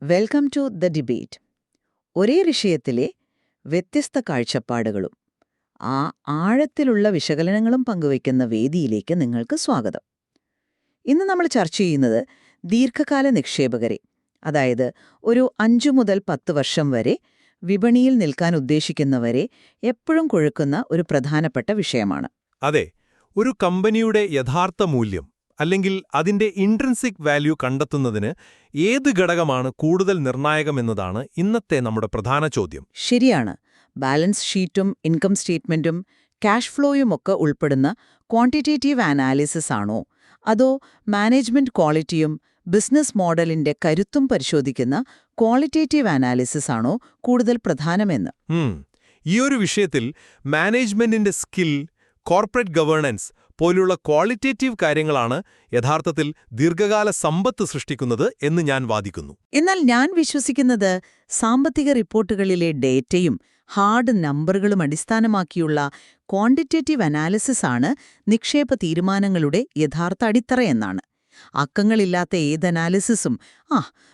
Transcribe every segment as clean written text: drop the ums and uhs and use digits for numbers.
Welcome to the debate. ഒരേ വിഷയത്തിലെ വ്യത്യസ്ത കാഴ്ചപ്പാടുകളും ആ ആഴത്തിലുള്ള വിശകലനങ്ങളും പങ്കുവയ്ക്കുന്ന വേദിയിലേക്ക് നിങ്ങൾക്ക് സ്വാഗതം. ഇന്ന് നമ്മൾ ചർച്ച ചെയ്യുന്നത് ദീർഘകാല നിക്ഷേപകരെ, അതായത് ഒരു 5 മുതൽ 10 വർഷം വരെ വിപണിയിൽ നിൽക്കാൻ ഉദ്ദേശിക്കുന്നവരെ എപ്പോഴും കുഴക്കുന്ന ഒരു പ്രധാനപ്പെട്ട വിഷയമാണ്. അതെ, ഒരു കമ്പനിയുടെ യഥാർത്ഥ മൂല്യം അല്ലെങ്കിൽ അതിന്റെ ഇൻട്രിൻസിക് വാല്യൂ കണ്ടെത്തുന്നതിന് ഏത് ഘടകമാണ് കൂടുതൽ നിർണായകമെന്നതാണ് ഇന്നത്തെ നമ്മുടെ പ്രധാന ചോദ്യം. ശരിയാണ്. ബാലൻസ് ഷീറ്റും ഇൻകം സ്റ്റേറ്റ്മെന്റും ക്യാഷ് ഫ്ലോയുമൊക്കെ ഉൾപ്പെടുന്ന ക്വാണ്ടിറ്റേറ്റീവ് അനാലിസിസ് ആണോ, അതോ മാനേജ്മെന്റ് ക്വാളിറ്റിയും ബിസിനസ് മോഡലിന്റെ കരുത്തും പരിശോധിക്കുന്ന ക്വാളിറ്റേറ്റീവ് അനാലിസിസ് ആണോ കൂടുതൽ പ്രധാനമെന്ന്? ഈയൊരു വിഷയത്തിൽ മാനേജ്മെന്റിന്റെ സ്കിൽ, കോർപ്പറേറ്റ് ഗവേണൻസ് പോലുള്ള ക്വാളിറ്റേറ്റീവ് കാര്യങ്ങളാണ് യഥാർത്ഥത്തിൽ ദീർഘകാല സമ്പത്ത് സൃഷ്ടിക്കുന്നത് എന്ന് ഞാൻ വാദിക്കുന്നു. എന്നാൽ ഞാൻ വിശ്വസിക്കുന്നത് സാമ്പത്തിക റിപ്പോർട്ടുകളിലെ ഡേറ്റയും ഹാർഡ് നമ്പറുകളും അടിസ്ഥാനമാക്കിയുള്ള ക്വാണ്ടിറ്റേറ്റീവ് അനാലിസിസ് ആണ് നിക്ഷേപ തീരുമാനങ്ങളുടെ യഥാർത്ഥ അടിത്തറയെന്നാണ്. അക്കങ്ങളില്ലാത്ത ഏത് അനാലിസിസും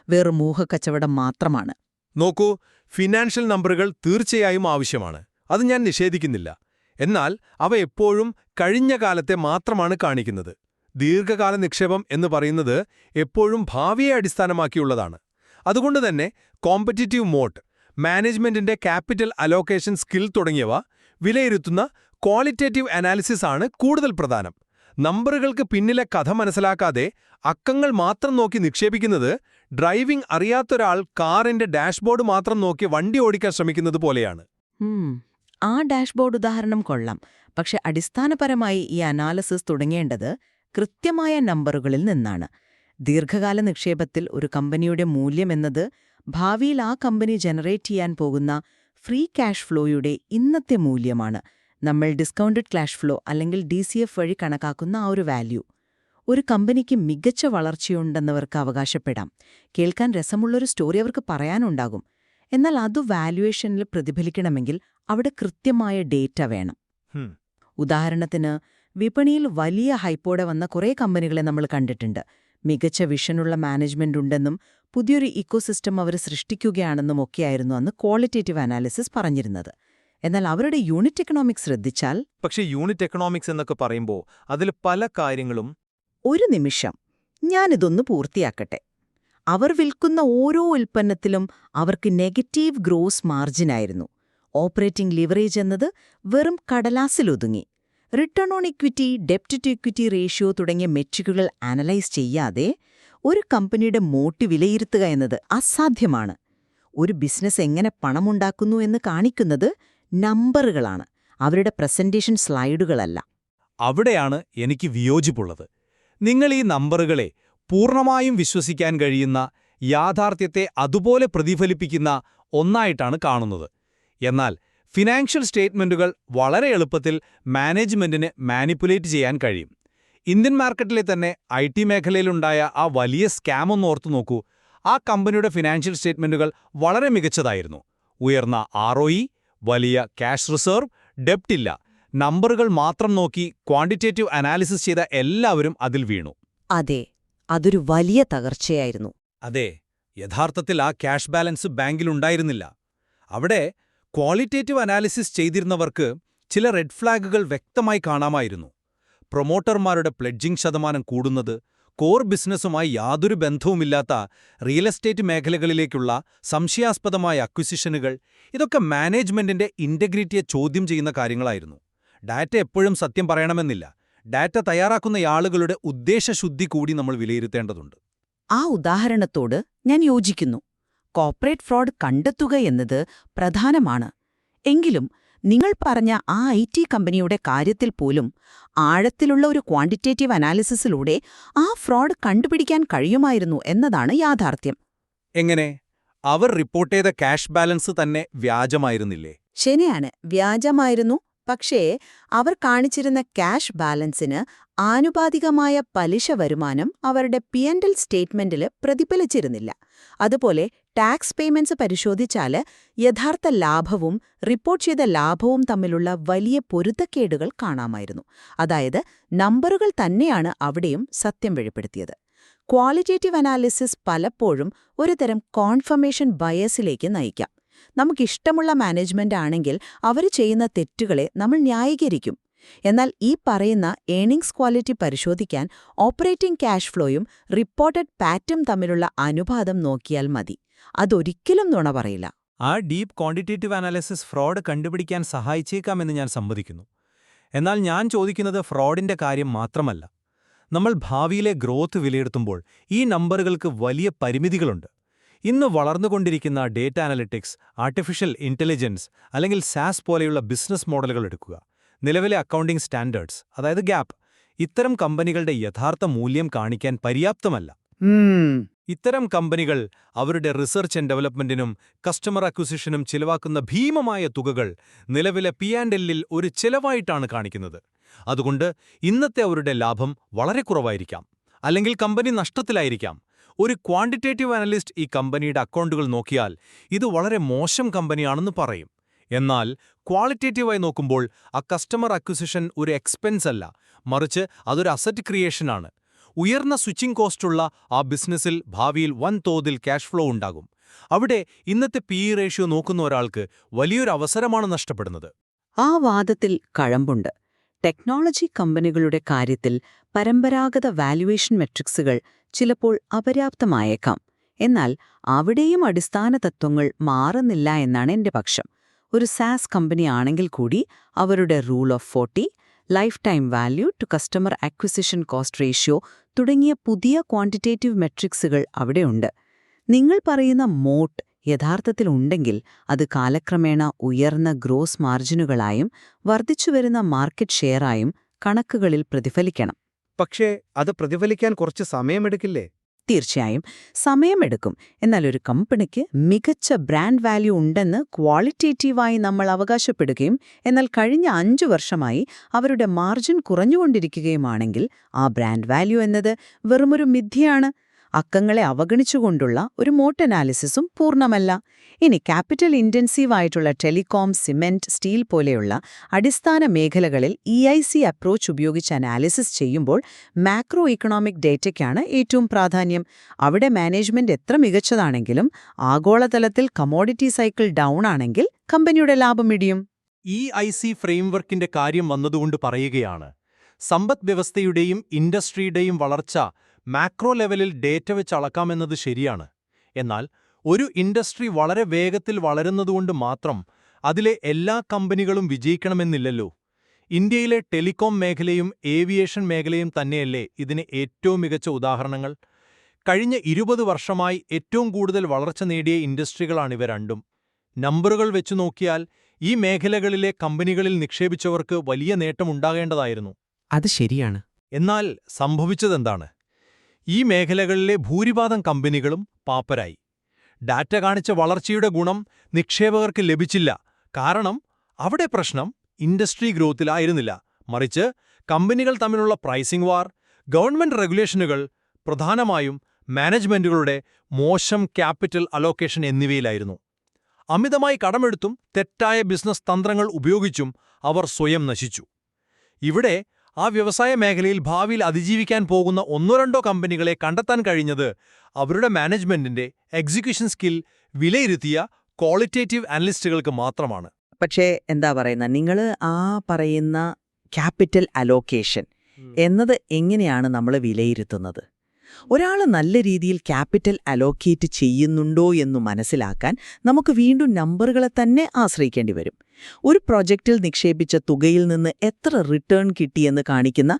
വെറും ഊഹക്കച്ചവടം മാത്രമാണ്. നോക്കൂ, ഫിനാൻഷ്യൽ നമ്പറുകൾ തീർച്ചയായും ആവശ്യമാണ്, അത് ഞാൻ നിഷേധിക്കുന്നില്ല. എന്നാൽ അവ എപ്പോഴും കഴിഞ്ഞ കാലത്തെ മാത്രമാണ് കാണിക്കുന്നത്. ദീർഘകാല നിക്ഷേപം എന്ന് പറയുന്നത് എപ്പോഴും ഭാവിയെ അടിസ്ഥാനമാക്കിയുള്ളതാണ്. അതുകൊണ്ടുതന്നെ കോമ്പറ്റിറ്റീവ് മോഡ്, മാനേജ്മെന്റിന്റെ ക്യാപിറ്റൽ അലോക്കേഷൻ സ്കിൽ തുടങ്ങിയവ വിലയിരുത്തുന്ന ക്വാളിറ്റേറ്റീവ് അനാലിസിസ് ആണ് കൂടുതൽ പ്രധാനം. നമ്പറുകൾക്ക് പിന്നിലെ കഥ മനസ്സിലാക്കാതെ അക്കങ്ങൾ മാത്രം നോക്കി നിക്ഷേപിക്കുന്നത് ഡ്രൈവിംഗ് അറിയാത്തൊരാൾ കാറിന്റെ ഡാഷ്ബോർഡ് മാത്രം നോക്കി വണ്ടി ഓടിക്കാൻ ശ്രമിക്കുന്നത് പോലെയാണ്. ആ ഡാഷ്ബോർഡ് ഉദാഹരണം കൊള്ളാം. പക്ഷെ അടിസ്ഥാനപരമായി ഈ അനാലിസിസ് തുടങ്ങേണ്ടത് കൃത്യമായ നമ്പറുകളിൽ നിന്നാണ്. ദീർഘകാല നിക്ഷേപത്തിൽ ഒരു കമ്പനിയുടെ മൂല്യമെന്നത് ഭാവിയിൽ ആ കമ്പനി ജനറേറ്റ് ചെയ്യാൻ പോകുന്ന ഫ്രീ ക്യാഷ് ഫ്ലോയുടെ ഇന്നത്തെ മൂല്യമാണ്. നമ്മൾ ഡിസ്കൗണ്ടഡ് ക്യാഷ് ഫ്ലോ അല്ലെങ്കിൽ DCF വഴി കണക്കാക്കുന്ന ആ ഒരു വാല്യൂ. ഒരു കമ്പനിക്ക് മികച്ച വളർച്ചയുണ്ടെന്നവർക്ക് അവകാശപ്പെടാം. കേൾക്കാൻ രസമുള്ളൊരു സ്റ്റോറി അവർക്ക് പറയാനുണ്ടാകും. എന്നാൽ അത് വാല്യുവേഷനിൽ പ്രതിഫലിക്കണമെങ്കിൽ അവിടെ കൃത്യമായ ഡേറ്റ വേണം. ഉദാഹരണത്തിന്, വിപണിയിൽ വലിയ ഹൈപ്പോടെ വന്ന കുറേ കമ്പനികളെ നമ്മൾ കണ്ടിട്ടുണ്ട്. മികച്ച വിഷനുള്ള മാനേജ്മെന്റ് ഉണ്ടെന്നും പുതിയൊരു ഇക്കോസിസ്റ്റം അവർ സൃഷ്ടിക്കുകയാണെന്നും ഒക്കെയായിരുന്നു അന്ന് ക്വാളിറ്റേറ്റീവ് അനാലിസിസ് പറഞ്ഞിരുന്നത്. എന്നാൽ അവരുടെ യൂണിറ്റ് എക്കണോമിക്സ് ശ്രദ്ധിച്ചാൽ... പക്ഷേ യൂണിറ്റ് എക്കണോമിക്സ് എന്നൊക്കെ പറയുമ്പോൾ അതിൽ പല കാര്യങ്ങളും... ഒരു നിമിഷം, ഞാനിതൊന്ന് പൂർത്തിയാക്കട്ടെ. അവർ വിൽക്കുന്ന ഓരോ ഉൽപ്പന്നത്തിലും അവർക്ക് നെഗറ്റീവ് ഗ്രോസ് മാർജിനായിരുന്നു. ഓപ്പറേറ്റിംഗ് ലിവറേജ് എന്നത് വെറും കടലാസിലൊതുങ്ങി. റിട്ടേൺ ഓൺ ഇക്വിറ്റി, ഡെപ്റ്റ് ടു ഇക്വിറ്റി റേഷ്യോ തുടങ്ങിയ മെട്രിക്കുകൾ അനലൈസ് ചെയ്യാതെ ഒരു കമ്പനിയുടെ മോട്ട് വിലയിരുത്തുക എന്നത് അസാധ്യമാണ്. ഒരു ബിസിനസ് എങ്ങനെ പണമുണ്ടാക്കുന്നു എന്ന് കാണിക്കുന്നത് നമ്പറുകളാണ്, അവരുടെ പ്രസന്റേഷൻ സ്ലൈഡുകളല്ല. അവിടെയാണ് എനിക്ക് വിയോജിപ്പുള്ളത്. നിങ്ങൾ ഈ നമ്പറുകളെ പൂർണ്ണമായും വിശ്വസിക്കാൻ കഴിയുന്ന, യാഥാർത്ഥ്യത്തെ അതുപോലെ പ്രതിഫലിപ്പിക്കുന്ന ഒന്നായിട്ടാണ് കാണുന്നത്. എന്നാൽ ഫിനാൻഷ്യൽ സ്റ്റേറ്റ്മെന്റുകൾ വളരെ എളുപ്പത്തിൽ മാനേജ്മെന്റിന് മാനിപ്പുലേറ്റ് ചെയ്യാൻ കഴിയും. ഇന്ത്യൻ മാർക്കറ്റിലെ തന്നെ IT മേഖലയിലുണ്ടായ ആ വലിയ സ്കാം ഒന്ന് ഓർത്തു നോക്കൂ. ആ കമ്പനിയുടെ ഫിനാൻഷ്യൽ സ്റ്റേറ്റ്മെന്റുകൾ വളരെ മികച്ചതായിരുന്നു. ഉയർന്ന ROE, വലിയ ക്യാഷ് റിസർവ്, ഡെപ്റ്റ് ഇല്ല. നമ്പറുകൾ മാത്രം നോക്കി ക്വാണ്ടിറ്റേറ്റീവ് അനാലിസിസ് ചെയ്ത എല്ലാവരും അതിൽ വീണു. അതെ, അതൊരു വലിയ തകർച്ചയായിരുന്നു. അതെ, യഥാർത്ഥത്തിൽ ആ ക്യാഷ് ബാലൻസ് ബാങ്കിലുണ്ടായിരുന്നില്ല. അവിടെ ക്വാളിറ്റേറ്റീവ് അനാലിസിസ് ചെയ്തിരുന്നവർക്ക് ചില റെഡ് ഫ്ലാഗുകൾ വ്യക്തമായി കാണാമായിരുന്നു. പ്രൊമോട്ടർമാരുടെ പ്ലെഡ്ജിംഗ് ശതമാനം കൂടുന്നത്, കോർ ബിസിനസ്സുമായി യാതൊരു ബന്ധവുമില്ലാത്ത റിയൽ എസ്റ്റേറ്റ് മേഖലകളിലേക്കുള്ള സംശയാസ്പദമായ അക്വിസിഷനുകൾ, ഇതൊക്കെ മാനേജ്മെന്റിന്റെ ഇന്റഗ്രിറ്റിയെ ചോദ്യം ചെയ്യുന്ന കാര്യങ്ങളായിരുന്നു. ഡാറ്റ എപ്പോഴും സത്യം പറയണമെന്നില്ല. ഡാറ്റ തയ്യാറാക്കുന്നയാളുകളുടെ ഉദ്ദേശശുദ്ധി കൂടി നമ്മൾ വിലയിരുത്തേണ്ടതുണ്ട്. ആ ഉദാഹരണത്തോട് ഞാൻ യോജിക്കുന്നു. കോർപ്പറേറ്റ് ഫ്രോഡ് കണ്ടെത്തുക എന്നത് പ്രധാനമാണ്. എങ്കിലും നിങ്ങൾ പറഞ്ഞ ആ IT കമ്പനിയുടെ കാര്യത്തിൽ പോലും ആഴത്തിലുള്ള ഒരു ക്വാണ്ടിറ്റേറ്റീവ് അനാലിസിസിലൂടെ ആ ഫ്രോഡ് കണ്ടുപിടിക്കാൻ കഴിയുമായിരുന്നു എന്നതാണ് യാഥാർത്ഥ്യം. എങ്ങനെ? അവർ റിപ്പോർട്ട് ചെയ്ത ക്യാഷ് ബാലൻസ് തന്നെ വ്യാജമായിരുന്നില്ലേ? ശരിയാണ്, വ്യാജമായിരുന്നു. പക്ഷേ അവർ കാണിച്ചിരുന്ന ക്യാഷ് ബാലൻസിന് ആനുപാതികമായ പലിശ വരുമാനം അവരുടെ P&L സ്റ്റേറ്റ്മെന്റിൽ പ്രതിഫലിച്ചിരുന്നില്ല. അതുപോലെ ടാക്സ് പേയ്മെന്റ്സ് പരിശോധിച്ചാൽ യഥാർത്ഥ ലാഭവും റിപ്പോർട്ട് ചെയ്ത ലാഭവും തമ്മിലുള്ള വലിയ പൊരുത്തക്കേടുകൾ കാണാമായിരുന്നു. അതായത് നമ്പറുകൾ തന്നെയാണ് അവിടെയും സത്യം വെളിപ്പെടുത്തിയത്. ക്വാളിറ്റേറ്റീവ് അനാലിസിസ് പലപ്പോഴും ഒരുതരം കോൺഫർമേഷൻ ബയസിലേക്ക് നയിക്കാം. നമുക്കിഷ്ടമുള്ള മാനേജ്മെന്റ് ആണെങ്കിൽ അവർ ചെയ്യുന്ന തെറ്റുകളെ നമ്മൾ ന്യായീകരിക്കും. എന്നാൽ ഈ പറയുന്ന ഏണിംഗ്സ് ക്വാളിറ്റി പരിശോധിക്കാൻ ഓപ്പറേറ്റിംഗ് ക്യാഷ് ഫ്ലോയും റിപ്പോർട്ടഡ് പാറ്റും തമ്മിലുള്ള അനുപാതം നോക്കിയാൽ മതി. അതൊരിക്കലും നുണ പറയില്ല. ആ ഡീപ്പ് ക്വാണ്ടിറ്റേറ്റീവ് അനാലിസിസ് ഫ്രോഡ് കണ്ടുപിടിക്കാൻ സഹായിച്ചേക്കാമെന്ന് ഞാൻ സമ്മതിക്കുന്നു. എന്നാൽ ഞാൻ ചോദിക്കുന്നത് ഫ്രോഡിന്റെ കാര്യം മാത്രമല്ല. നമ്മൾ ഭാവിയിലെ ഗ്രോത്ത് വിലയിരുത്തുമ്പോൾ ഈ നമ്പറുകൾക്ക് വലിയ പരിമിതികളുണ്ട്. ഇന്ന് വളർന്നുകൊണ്ടിരിക്കുന്ന ഡേറ്റ അനലിറ്റിക്സ്, ആർട്ടിഫിഷ്യൽ ഇന്റലിജൻസ് അല്ലെങ്കിൽ സാസ് പോലെയുള്ള ബിസിനസ് മോഡലുകൾ എടുക്കുക. നിലവിലെ അക്കൗണ്ടിംഗ് സ്റ്റാൻഡേർഡ്സ്, അതായത് ഗാപ്പ്, ഇത്തരം കമ്പനികളുടെ യഥാർത്ഥ മൂല്യം കാണിക്കാൻ പര്യാപ്തമല്ല. ഇത്തരം കമ്പനികൾ അവരുടെ റിസർച്ച് ആൻഡ് ഡെവലപ്മെന്റിനും കസ്റ്റമർ അക്വിസിഷനും ചിലവാക്കുന്ന ഭീമമായ തുകകൾ നിലവിലെ P&L-ൽ ഒരു ചെലവായിട്ടാണ് കാണിക്കുന്നത്. അതുകൊണ്ട് ഇന്നത്തെ അവരുടെ ലാഭം വളരെ കുറവായിരിക്കാം, അല്ലെങ്കിൽ കമ്പനി നഷ്ടത്തിലായിരിക്കാം. ഒരു ക്വാണ്ടിറ്റേറ്റീവ് അനലിസ്റ്റ് ഈ കമ്പനിയുടെ അക്കൗണ്ടുകൾ നോക്കിയാൽ ഇത് വളരെ മോശം കമ്പനിയാണെന്ന് പറയും. എന്നാൽ ക്വാളിറ്റേറ്റീവായി നോക്കുമ്പോൾ ആ കസ്റ്റമർ അക്വിസിഷൻ ഒരു എക്സ്പെൻസ് അല്ല, മറിച്ച് അതൊരു അസറ്റ് ക്രിയേഷനാണ്. ഉയർന്ന സ്വിച്ചിംഗ് കോസ്റ്റുള്ള ആ ബിസിനസ്സിൽ ഭാവിയിൽ വൻതോതിൽ ക്യാഷ് ഫ്ലോ ഉണ്ടാകും. അവിടെ ഇന്നത്തെ PE റേഷ്യോ നോക്കുന്ന ഒരാൾക്ക് വലിയൊരു അവസരമാണ് നഷ്ടപ്പെടുന്നത്. ആ വാദത്തിൽ കഴമ്പുണ്ട്. ടെക്നോളജി കമ്പനികളുടെ കാര്യത്തിൽ പരമ്പരാഗത വാല്യുവേഷൻ മെട്രിക്സുകൾ ചിലപ്പോൾ അപര്യാപ്തമായേക്കാം. എന്നാൽ അവിടെയും അടിസ്ഥാന തത്വങ്ങൾ മാറുന്നില്ല എന്നാണ് എന്റെ പക്ഷം. ഒരു സാസ് കമ്പനിയാണെങ്കിൽ കൂടി അവരുടെ rule of 40, lifetime value to customer acquisition cost ratio തുടങ്ങിയ പുതിയ ക്വാണ്ടിറ്റേറ്റീവ് മെട്രിക്സുകൾ അവിടെയുണ്ട്. നിങ്ങൾ പറയുന്ന മോട്ട് യഥാർത്ഥത്തിൽ ഉണ്ടെങ്കിൽ അത് കാലക്രമേണ ഉയർന്ന ഗ്രോസ് മാർജിനുകളായും വർദ്ധിച്ചുവരുന്ന മാർക്കറ്റ് ഷെയറായും കണക്കുകളിൽ പ്രതിഫലിക്കണം. പക്ഷേ അത് പ്രതിഫലിക്കാൻ കുറച്ച് സമയമെടുക്കില്ലേ? തീർച്ചയായും സമയമെടുക്കും. എന്നാൽ ഒരു കമ്പനിക്ക് മികച്ച ബ്രാൻഡ് വാല്യൂ ഉണ്ടെന്ന് ക്വാളിറ്റേറ്റീവായി നമ്മൾ അവകാശപ്പെടുകയും എന്നാൽ കഴിഞ്ഞ 5 വർഷമായി അവരുടെ മാർജിൻ കുറഞ്ഞുകൊണ്ടിരിക്കുകയുമാണെങ്കിൽ ആ ബ്രാൻഡ് വാല്യൂ എന്നത് വെറുമൊരു മിഥ്യയാണ്. അക്കങ്ങളെ അവഗണിച്ചുകൊണ്ടുള്ള ഒരു മോട്ട് അനാലിസിസും പൂർണ്ണമല്ല. ഇനി ക്യാപിറ്റൽ ഇൻറ്റൻസീവ് ആയിട്ടുള്ള ടെലികോം, സിമെന്റ്, സ്റ്റീൽ പോലെയുള്ള അടിസ്ഥാന മേഖലകളിൽ EIC അപ്രോച്ച് ഉപയോഗിച്ച് അനാലിസിസ് ചെയ്യുമ്പോൾ മാക്രോ ഇക്കണോമിക് ഡേറ്റയ്ക്കാണ് ഏറ്റവും പ്രാധാന്യം. അവിടെ മാനേജ്മെന്റ് എത്ര മികച്ചതാണെങ്കിലും ആഗോളതലത്തിൽ കമോഡിറ്റി സൈക്കിൾ ഡൗൺ ആണെങ്കിൽ കമ്പനിയുടെ ലാഭം ഇടിയും. EIC ഫ്രെയിംവർക്കിന്റെ കാര്യം വന്നതുകൊണ്ട് പറയുകയാണ്, സമ്പദ് വ്യവസ്ഥയുടെയും ഇൻഡസ്ട്രിയുടെയും വളർച്ച മാക്രോ ലെവലിൽ ഡേറ്റ വെച്ച് അളക്കാമെന്നത് ശരിയാണ്. എന്നാൽ ഒരു ഇൻഡസ്ട്രി വളരെ വേഗത്തിൽ വളരുന്നതുകൊണ്ട് മാത്രം അതിലെ എല്ലാ കമ്പനികളും വിജയിക്കണമെന്നില്ലല്ലോ. ഇന്ത്യയിലെ ടെലികോം മേഖലയും ഏവിയേഷൻ മേഖലയും തന്നെയല്ലേ ഇതിന് ഏറ്റവും മികച്ച ഉദാഹരണങ്ങൾ. കഴിഞ്ഞ 20 വർഷമായി ഏറ്റവും കൂടുതൽ വളർച്ച നേടിയ ഇൻഡസ്ട്രികളാണിവ രണ്ടും. നമ്പറുകൾ വെച്ചു നോക്കിയാൽ ഈ മേഖലകളിലെ കമ്പനികളിൽ നിക്ഷേപിച്ചവർക്ക് വലിയ നേട്ടമുണ്ടാകേണ്ടതായിരുന്നു. അത് ശരിയാണ്. എന്നാൽ സംഭവിച്ചതെന്താണ്? ഈ മേഖലകളിലെ ഭൂരിഭാഗം കമ്പനികളും പാപ്പരായി. ഡാറ്റ കാണിച്ച വളർച്ചയുടെ ഗുണം നിക്ഷേപകർക്ക് ലഭിച്ചില്ല. കാരണം അവിടെ പ്രശ്നം ഇൻഡസ്ട്രി ഗ്രോത്തിലായിരുന്നില്ല, മറിച്ച് കമ്പനികൾ തമ്മിലുള്ള പ്രൈസിംഗ് വാർ, ഗവൺമെന്റ് റെഗുലേഷനുകൾ, പ്രധാനമായും മാനേജ്മെന്റുകളുടെ മോശം ക്യാപിറ്റൽ അലോക്കേഷൻ എന്നിവയിലായിരുന്നു. അമിതമായി കടമെടുത്തും തെറ്റായ ബിസിനസ് തന്ത്രങ്ങൾ ഉപയോഗിച്ചും അവർ സ്വയം നശിച്ചു. ഇവിടെ ആ വ്യവസായ മേഖലയിൽ ഭാവിയിൽ അതിജീവിക്കാൻ പോകുന്ന 1-2 കമ്പനികളെ കണ്ടെത്താൻ കഴിഞ്ഞത് അവരുടെ മാനേജ്മെന്റിന്റെ എക്സിക്യൂഷൻ സ്കിൽ വിലയിരുത്തിയ ക്വാളിറ്റേറ്റീവ് അനലിസ്റ്റുകൾക്ക് മാത്രമാണ്. പക്ഷേ എന്താ പറയുന്ന, നിങ്ങൾ ആ പറയുന്ന ക്യാപിറ്റൽ അലോക്കേഷൻ എന്നത് എങ്ങനെയാണ് നമ്മൾ വിലയിരുത്തുന്നത്? ഒരാൾ നല്ല രീതിയിൽ ക്യാപിറ്റൽ അലോക്കേറ്റ് ചെയ്യുന്നുണ്ടോ എന്നു മനസ്സിലാക്കാൻ നമുക്ക് വീണ്ടും നമ്പറുകളെ തന്നെ ആശ്രയിക്കേണ്ടി വരും. ഒരു പ്രൊജക്റ്റിൽ നിക്ഷേപിച്ച തുകയിൽ നിന്ന് എത്ര റിട്ടേൺ കിട്ടിയെന്ന് കാണിക്കുന്ന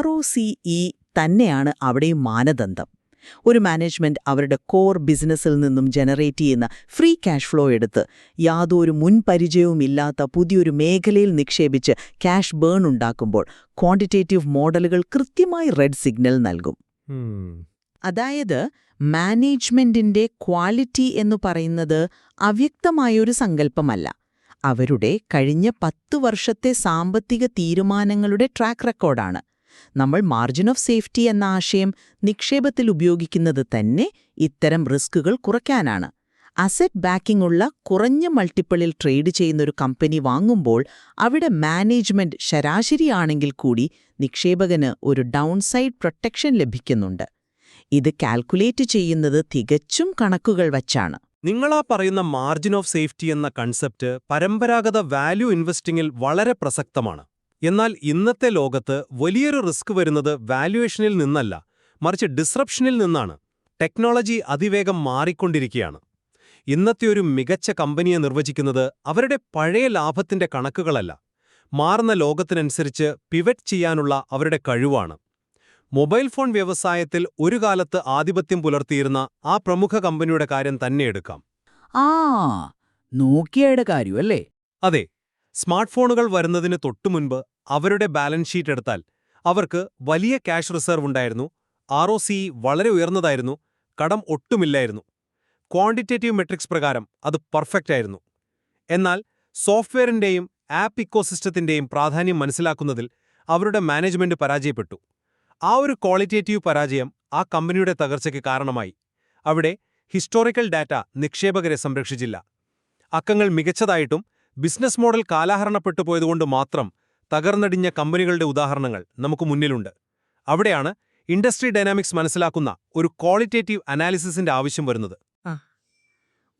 ROCE തന്നെയാണ് അവിടെയും മാനദണ്ഡം. ഒരു മാനേജ്മെന്റ് അവരുടെ കോർ ബിസിനസ്സിൽ നിന്നും ജനറേറ്റ് ചെയ്യുന്ന ഫ്രീ ക്യാഷ് ഫ്ലോ എടുത്ത് യാതൊരു മുൻപരിചയവുമില്ലാത്ത പുതിയൊരു മേഖലയിൽ നിക്ഷേപിച്ച് ക്യാഷ് ബേൺ ഉണ്ടാക്കുമ്പോൾ ക്വാണ്ടിറ്റേറ്റീവ് മോഡലുകൾ കൃത്യമായി റെഡ് സിഗ്നൽ നൽകും. അതായത് മാനേജ്മെന്റിന്റെ ക്വാളിറ്റി എന്നു പറയുന്നത് അവ്യക്തമായൊരു സങ്കല്പമല്ല. അവരുടെ കഴിഞ്ഞ 10 വർഷത്തെ സാമ്പത്തിക തീരുമാനങ്ങളുടെ ട്രാക്ക് റെക്കോർഡാണ്. നമ്മൾ മാർജിൻ ഓഫ് സേഫ്റ്റി എന്ന ആശയം നിക്ഷേപത്തിൽ ഉപയോഗിക്കുന്നത് തന്നെ ഇത്തരം റിസ്കുകൾ കുറയ്ക്കാനാണ്. അസറ്റ് ബാക്കിംഗ് ഉള്ള കുറഞ്ഞ മൾട്ടിപ്പിളിൽ ട്രേഡ് ചെയ്യുന്നൊരു കമ്പനി വാങ്ങുമ്പോൾ അവിടെ മാനേജ്മെന്റ് ശരാശരിയാണെങ്കിൽ കൂടി നിക്ഷേപകന് ഒരു ഡൗൺസൈഡ് പ്രൊട്ടക്ഷൻ ലഭിക്കുന്നുണ്ട്. ഇത് കാൽക്കുലേറ്റ് ചെയ്യുന്നത് തികച്ചും കണക്കുകൾ വച്ചാണ്. നിങ്ങളാ പറയുന്ന മാർജിൻ ഓഫ് സേഫ്റ്റി എന്ന കൺസെപ്റ്റ് പരമ്പരാഗത വാല്യൂ ഇൻവെസ്റ്റിംഗിൽ വളരെ പ്രസക്തമാണ്. എന്നാൽ ഇന്നത്തെ ലോകത്ത് വലിയൊരു റിസ്ക് വരുന്നത് വാല്യുവേഷനിൽ നിന്നല്ല, മറിച്ച് ഡിസ്റപ്ഷനിൽ നിന്നാണ്. ടെക്നോളജി അതിവേഗം മാറിക്കൊണ്ടിരിക്കുകയാണ്. ഇന്നത്തെ ഒരു മികച്ച കമ്പനിയെ നിർവചിക്കുന്നത് അവരുടെ പഴയ ലാഭത്തിന്റെ കണക്കുകളല്ല, മാറുന്ന ലോകത്തിനനുസരിച്ച് പിവറ്റ് ചെയ്യാനുള്ള അവരുടെ കഴിവാണ്. മൊബൈൽ ഫോൺ വ്യവസായത്തിൽ ഒരു കാലത്ത് ആധിപത്യം പുലർത്തിയിരുന്ന ആ പ്രമുഖ കമ്പനിയുടെ കാര്യം തന്നെ എടുക്കാം. നോക്കിയയുടെ കാര്യമല്ലേ? അതെ, സ്മാർട്ട് ഫോണുകൾ വരുന്നതിന് തൊട്ടുമുൻപ് അവരുടെ ബാലൻസ് ഷീറ്റ് എടുത്താൽ അവർക്ക് വലിയ ക്യാഷ് റിസർവ് ഉണ്ടായിരുന്നു, ROCE വളരെ ഉയർന്നതായിരുന്നു, കടം ഒട്ടുമില്ലായിരുന്നു. ക്വാണ്ടിറ്റേറ്റീവ് മെട്രിക്സ് പ്രകാരം അത് പെർഫെക്റ്റ് ആയിരുന്നു. എന്നാൽ സോഫ്റ്റ്വെയറിന്റെയും ആപ്പ് ഇക്കോസിസ്റ്റത്തിന്റെയും പ്രാധാന്യം മനസ്സിലാക്കുന്നതിൽ അവരുടെ മാനേജ്മെന്റ് പരാജയപ്പെട്ടു. ആ ഒരു ക്വാളിറ്റേറ്റീവ് പരാജയം ആ കമ്പനിയുടെ തകർച്ചയ്ക്ക് കാരണമായി. അവിടെ ഹിസ്റ്റോറിക്കൽ ഡാറ്റ നിക്ഷേപകരെ സംരക്ഷിച്ചില്ല. അക്കങ്ങൾ മികച്ചതായിട്ടും ബിസിനസ് മോഡൽ കാലഹരണപ്പെട്ടു പോയതുകൊണ്ട് മാത്രം തകർന്നടിഞ്ഞ കമ്പനികളുടെ ഉദാഹരണങ്ങൾ നമുക്ക് മുന്നിലുണ്ട്. അവിടെയാണ് ഇൻഡസ്ട്രി ഡൈനാമിക്സ് മനസ്സിലാക്കുന്ന ഒരു ക്വാളിറ്റേറ്റീവ് അനാലിസിസിന്റെ ആവശ്യം വരുന്നത്.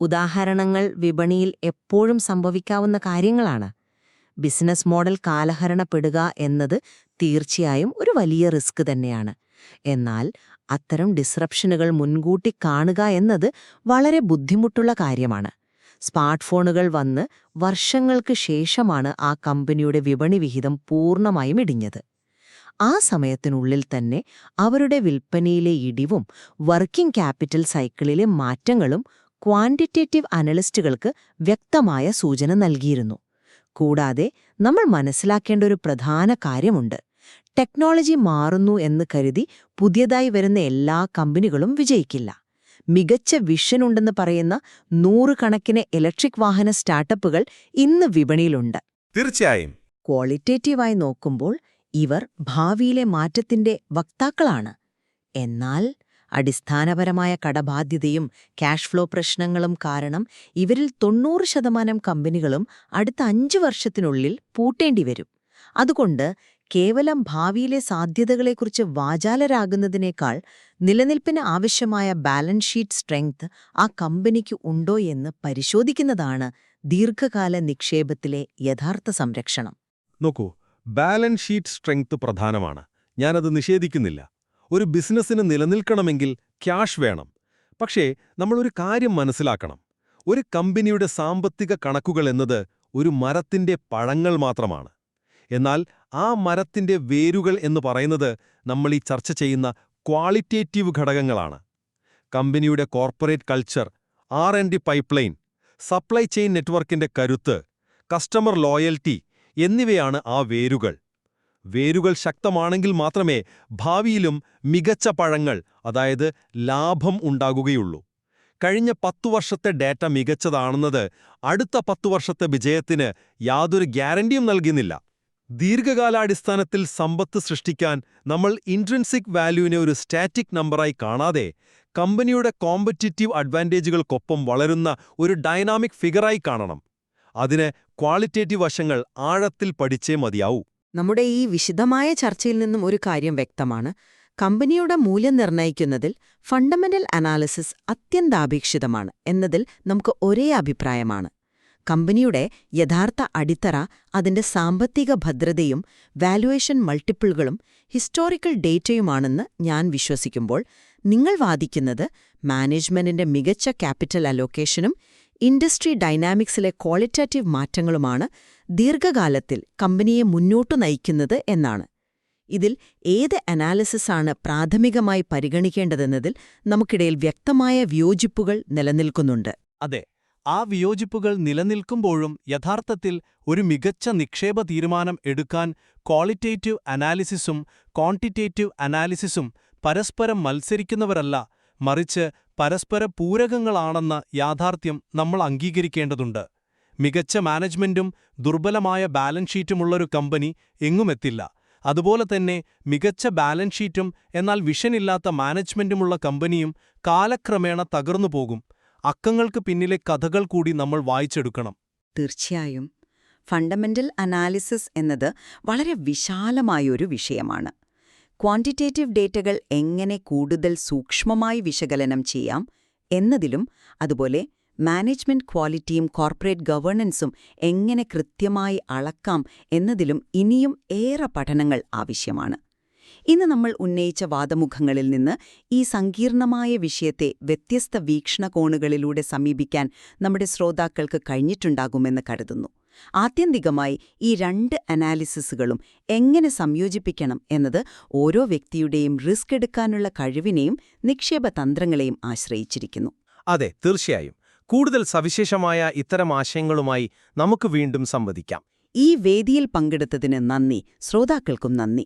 ഉദാഹരണങ്ങൾ വിപണിയിൽ എപ്പോഴും സംഭവിക്കാവുന്ന കാര്യങ്ങളാണ്. ബിസിനസ് മോഡൽ കാലഹരണപ്പെടുക എന്നത് തീർച്ചയായും ഒരു വലിയ റിസ്ക് തന്നെയാണ്. എന്നാൽ അത്തരം ഡിസ്റപ്ഷനുകൾ മുൻകൂട്ടി കാണുക എന്നത് വളരെ ബുദ്ധിമുട്ടുള്ള കാര്യമാണ്. സ്മാർട്ട് ഫോണുകൾ വന്ന് വർഷങ്ങൾക്ക് ശേഷമാണ് ആ കമ്പനിയുടെ വിപണി വിഹിതം പൂർണ്ണമായും ഇടിഞ്ഞത്. ആ സമയത്തിനുള്ളിൽ തന്നെ അവരുടെ വിൽപ്പനയിലെ ഇടിവും വർക്കിംഗ് ക്യാപിറ്റൽ സൈക്കിളിലെ മാറ്റങ്ങളും ക്വാണ്ടിറ്റേറ്റീവ് അനലിസ്റ്റുകൾക്ക് വ്യക്തമായ സൂചന നൽകിയിരുന്നു. കൂടാതെ നമ്മൾ മനസ്സിലാക്കേണ്ട ഒരു പ്രധാന കാര്യമുണ്ട്. ടെക്നോളജി മാറുന്നു എന്ന് കരുതി പുതിയതായി വരുന്ന എല്ലാ കമ്പനികളും വിജയിക്കില്ല. മികച്ച വിഷനുണ്ടെന്ന് പറയുന്ന 100 കണക്കിന് ഇലക്ട്രിക് വാഹന സ്റ്റാർട്ടപ്പുകൾ ഇന്ന് വിപണിയിലുണ്ട്. തീർച്ചയായും ക്വാളിറ്റേറ്റീവായി നോക്കുമ്പോൾ ഇവർ ഭാവിയിലെ മാറ്റത്തിന്റെ വക്താക്കളാണ്. എന്നാൽ അടിസ്ഥാനപരമായ കടബാധ്യതയും ക്യാഷ് ഫ്ലോ പ്രശ്നങ്ങളും കാരണം ഇവരിൽ 90% കമ്പനികളും അടുത്ത 5 വർഷത്തിനുള്ളിൽ പൂട്ടേണ്ടിവരും. അതുകൊണ്ട് കേവലം ഭാവിയിലെ സാധ്യതകളെക്കുറിച്ച് വാചാലരാകുന്നതിനേക്കാൾ നിലനിൽപ്പിന് ആവശ്യമായ ബാലൻസ് ഷീറ്റ് സ്ട്രെങ്ത് ആ കമ്പനിക്ക് ഉണ്ടോ എന്ന് പരിശോധിക്കുന്നതാണ് ദീർഘകാല നിക്ഷേപത്തിലെ യഥാർത്ഥ സംരക്ഷണം. നോക്കൂ, ബാലൻസ് ഷീറ്റ് സ്ട്രെങ്ത് പ്രധാനമാണ്, ഞാനത് നിഷേധിക്കുന്നില്ല. ഒരു ബിസിനസ്സിന് നിലനിൽക്കണമെങ്കിൽ ക്യാഷ് വേണം. പക്ഷേ നമ്മളൊരു കാര്യം മനസ്സിലാക്കണം. ഒരു കമ്പനിയുടെ സാമ്പത്തിക കണക്കുകൾ എന്നത് ഒരു മരത്തിന്റെ പഴങ്ങൾ മാത്രമാണ്. എന്നാൽ ആ മരത്തിന്റെ വേരുകൾ എന്ന് പറയുന്നത് നമ്മൾ ഈ ചർച്ച ചെയ്യുന്ന ക്വാളിറ്റേറ്റീവ് ഘടകങ്ങളാണ്. കമ്പനിയുടെ corporate culture, R&D pipeline, supply chain നെറ്റ്വർക്കിന്റെ കരുത്ത്, കസ്റ്റമർ ലോയൽറ്റി എന്നിവയാണ് ആ വേരുകൾ. വേരുകൾ ശക്തമാണെങ്കിൽ മാത്രമേ ഭാവിയിലും മികച്ച പഴങ്ങൾ, അതായത് ലാഭം ഉണ്ടാകുകയുള്ളൂ. കഴിഞ്ഞ 10 വർഷത്തെ ഡാറ്റ മികച്ചതാണെന്നത് അടുത്ത 10 വർഷത്തെ വിജയത്തിന് യാതൊരു ഗ്യാരണ്ടിയും നൽകുന്നില്ല. ദീർഘകാലാടിസ്ഥാനത്തിൽ സമ്പത്ത് സൃഷ്ടിക്കാൻ നമ്മൾ ഇൻട്രിൻസിക് വാല്യൂവിനെ ഒരു സ്റ്റാറ്റിക് നമ്പറായി കാണാതെ കമ്പനിയുടെ കോമ്പറ്റിറ്റീവ് അഡ്വാൻറ്റേജുകൾക്കൊപ്പം വളരുന്ന ഒരു ഡൈനാമിക് ഫിഗറായി കാണണം. അതിന് ക്വാളിറ്റേറ്റീവ് വശങ്ങൾ ആഴത്തിൽ പഠിച്ചേ മതിയാവൂ. നമ്മുടെ ഈ വിശദമായ ചർച്ചയിൽ നിന്നും ഒരു കാര്യം വ്യക്തമാണ്. കമ്പനിയുടെ മൂല്യം നിർണ്ണയിക്കുന്നതിൽ ഫണ്ടമെന്റൽ അനാലിസിസ് അത്യന്താപേക്ഷിതമാണ് എന്നതിൽ നമുക്ക് ഒരേ അഭിപ്രായമാണ്. കമ്പനിയുടെ യഥാർത്ഥ അടിത്തറ അതിന്റെ സാമ്പത്തിക ഭദ്രതയും വാല്യുവേഷൻ മൾട്ടിപ്പിളുകളും ഹിസ്റ്റോറിക്കൽ ഡേറ്റയുമാണെന്ന് ഞാൻ വിശ്വസിക്കുമ്പോൾ, നിങ്ങൾ വാദിക്കുന്നത് മാനേജ്മെന്റിന്റെ മികച്ച ക്യാപിറ്റൽ അലോക്കേഷനും ഇൻഡസ്ട്രി ഡൈനാമിക്സിലെ ക്വാളിറ്റേറ്റീവ് മാറ്റങ്ങളുമാണ് ദീർഘകാലത്തിൽ കമ്പനിയെ മുന്നോട്ടു നയിക്കുന്നത് എന്നാണ്. ഇതിൽ ഏത് അനാലിസിസാണ് പ്രാഥമികമായി പരിഗണിക്കേണ്ടതെന്നതിൽ നമുക്കിടയിൽ വ്യക്തമായ വിയോജിപ്പുകൾ നിലനിൽക്കുന്നുണ്ട്. അതെ, ആ വിയോജിപ്പുകൾ നിലനിൽക്കുമ്പോഴും യഥാർത്ഥത്തിൽ ഒരു മികച്ച നിക്ഷേപ തീരുമാനം എടുക്കാൻ ക്വാളിറ്റേറ്റീവ് അനാലിസിസും ക്വാണ്ടിറ്റേറ്റീവ് അനാലിസിസും പരസ്പരം മത്സരിക്കുന്നവരല്ല, മറിച്ച് പരസ്പര പൂരകങ്ങളാണെന്ന യാഥാർത്ഥ്യം നമ്മൾ അംഗീകരിക്കേണ്ടതുണ്ട്. മികച്ച മാനേജ്മെന്റും ദുർബലമായ ബാലൻസ് ഷീറ്റുമുള്ളൊരു കമ്പനി എങ്ങുമെത്തില്ല. അതുപോലെ തന്നെ മികച്ച ബാലൻസ് ഷീറ്റും എന്നാൽ വിഷനില്ലാത്ത മാനേജ്മെന്റുമുള്ള കമ്പനിയും കാലക്രമേണ തകർന്നുപോകും. അക്കങ്ങൾക്ക് പിന്നിലെ കഥകൾ കൂടി നമ്മൾ വായിച്ചെടുക്കണം. തീർച്ചയായും ഫണ്ടമെന്റൽ അനാലിസിസ് എന്നത് വളരെ വിശാലമായൊരു വിഷയമാണ്. ക്വാണ്ടിറ്റേറ്റീവ് ഡേറ്റകൾ എങ്ങനെ കൂടുതൽ സൂക്ഷ്മമായി വിശകലനം ചെയ്യാം എന്നതിലും, അതുപോലെ മാനേജ്മെന്റ് ക്വാളിറ്റിയും കോർപ്പറേറ്റ് ഗവേണൻസും എങ്ങനെ കൃത്യമായി അളക്കാം എന്നതിലും ഇനിയും ഏറെ പഠനങ്ങൾ ആവശ്യമാണ്. ഇന്ന് നമ്മൾ ഉന്നയിച്ച വാദമുഖങ്ങളിൽ നിന്ന് ഈ സങ്കീർണമായ വിഷയത്തെ വ്യത്യസ്ത വീക്ഷണകോണുകളിലൂടെ സമീപിക്കാൻ നമ്മുടെ ശ്രോതാക്കൾക്ക് കഴിഞ്ഞിട്ടുണ്ടാകുമെന്ന് കരുതുന്നു. ആത്യന്തികമായി ഈ 2 അനാലിസിസുകളും എങ്ങനെ സംയോജിപ്പിക്കണം എന്നത് ഓരോ വ്യക്തിയുടെയും റിസ്ക് എടുക്കാനുള്ള കഴിവിനെയും നിക്ഷേപ തന്ത്രങ്ങളെയും ആശ്രയിച്ചിരിക്കുന്നു. അതെ, തീർച്ചയായും. കൂടുതൽ സവിശേഷമായ ഇത്തരം ആശയങ്ങളുമായി നമുക്ക് വീണ്ടും സംവദിക്കാം. ഈ വേദിയിൽ പങ്കെടുത്തതിന് നന്ദി. ശ്രോതാക്കൾക്കും നന്ദി.